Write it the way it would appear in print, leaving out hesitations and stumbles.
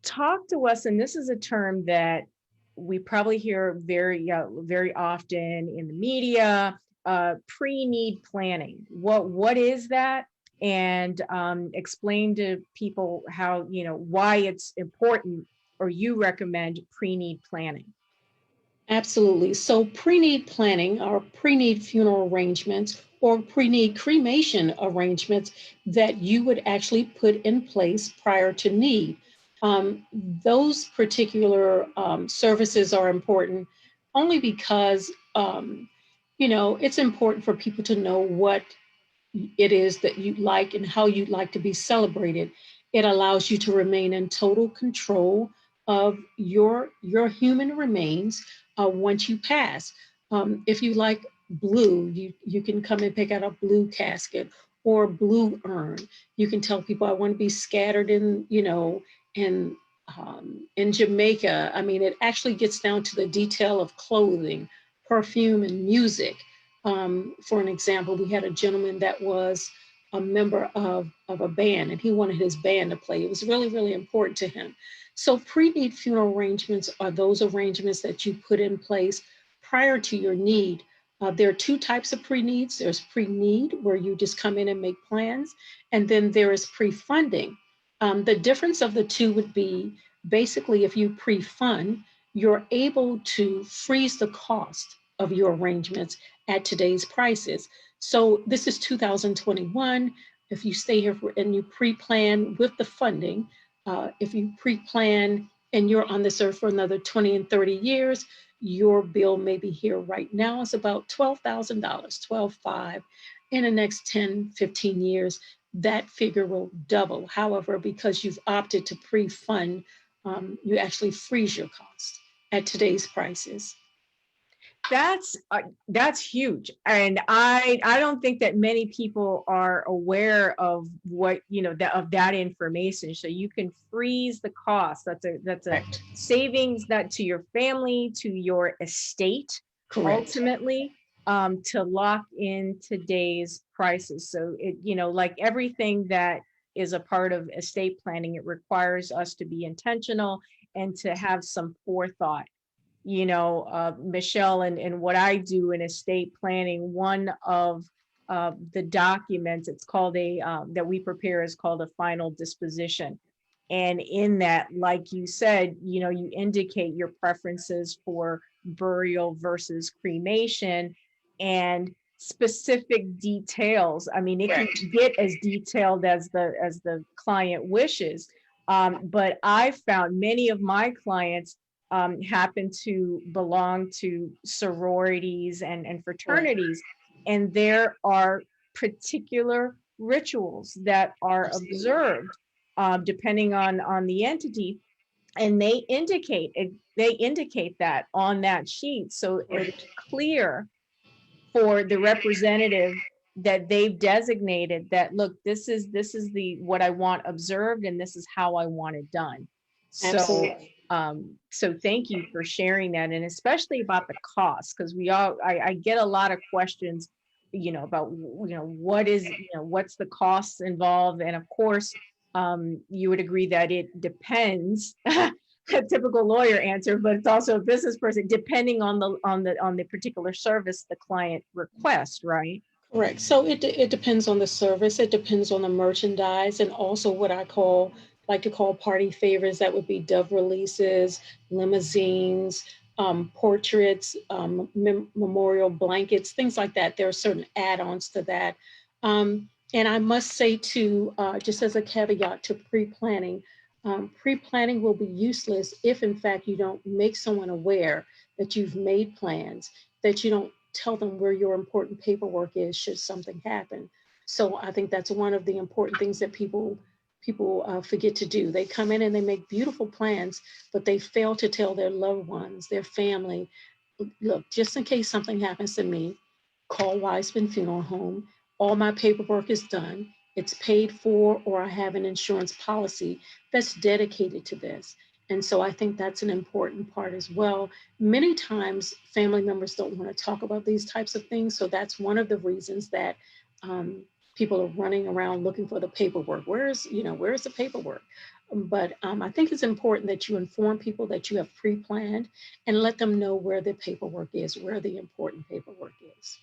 talk to us, and this is a term that we probably hear very often in the media, pre-need planning. What is that? And explain to people how, why it's important, or you recommend pre-need planning. Absolutely. So pre-need planning or pre-need funeral arrangements or pre-need cremation arrangements that you would actually put in place prior to need. Those particular services are important only because, it's important for people to know what it is that you like and how you'd like to be celebrated. It allows you to remain in total control of your human remains once you pass. If you like blue, you can come and pick out a blue casket or blue urn. You can tell people I want to be scattered in Jamaica. I mean, it actually gets down to the detail of clothing, perfume, and music. For an example, we had a gentleman that was a member of a band and he wanted his band to play. It was really, really important to him. So pre-need funeral arrangements are those arrangements that you put in place prior to your need. There are two types of pre-needs. There's pre-need, where you just come in and make plans, and then there is pre-funding. The difference of the two would be basically if you pre-fund, you're able to freeze the cost of your arrangements at today's prices. So this is 2021. If you stay here and you pre-plan with the funding, if you pre-plan and you're on this earth for another 20 and 30 years, your bill may be here right now is about $12,000, 12.5. In the next 10, 15 years, that figure will double. However, because you've opted to pre-fund, you actually freeze your cost at today's prices. That's huge, and I don't think that many people are aware of what, that information. So you can freeze the cost. That's a Correct. savings, that to your family, to your estate, Correct. ultimately, to lock in today's prices. So it, like everything that is a part of estate planning, it requires us to be intentional and to have some forethought. Michelle, and what I do in estate planning, one of the documents, it's called that we prepare, is called a final disposition. And in that, like you said, you indicate your preferences for burial versus cremation and specific details. I mean, it can Correct. get as detailed as the client wishes. But I found many of my clients happen to belong to sororities and Correct. fraternities, and there are particular rituals that are Absolutely. observed, depending on the entity, and they indicate that on that sheet, so it's Correct. clear for the representative that they've designated that, look, this is the what I want observed, and this is how I want it done. So Absolutely. so thank you for sharing that, and especially about the cost, because I get a lot of questions, about, what's the costs involved, and of course, you would agree that it depends. A typical lawyer answer, but it's also a business person, depending on the particular service the client requests, right? Correct. So it depends on the service. It depends on the merchandise, and also what I like to call party favors. That would be dove releases, limousines, portraits, memorial blankets, things like that. There are certain add-ons to that. And I must say too, just as a caveat to pre-planning, pre-planning will be useless if, in fact, you don't make someone aware that you've made plans, that you don't tell them where your important paperwork is should something happen. So I think that's one of the important things that people forget to do. They come in and they make beautiful plans, but they fail to tell their loved ones, their family, look, just in case something happens to me, call Wiseman Funeral Home. All my paperwork is done. It's paid for, or I have an insurance policy that's dedicated to this. And so I think that's an important part as well. Many times, family members don't want to talk about these types of things. So that's one of the reasons that people are running around looking for the paperwork. Where's the paperwork? But I think it's important that you inform people that you have pre-planned and let them know where the paperwork is, where the important paperwork is.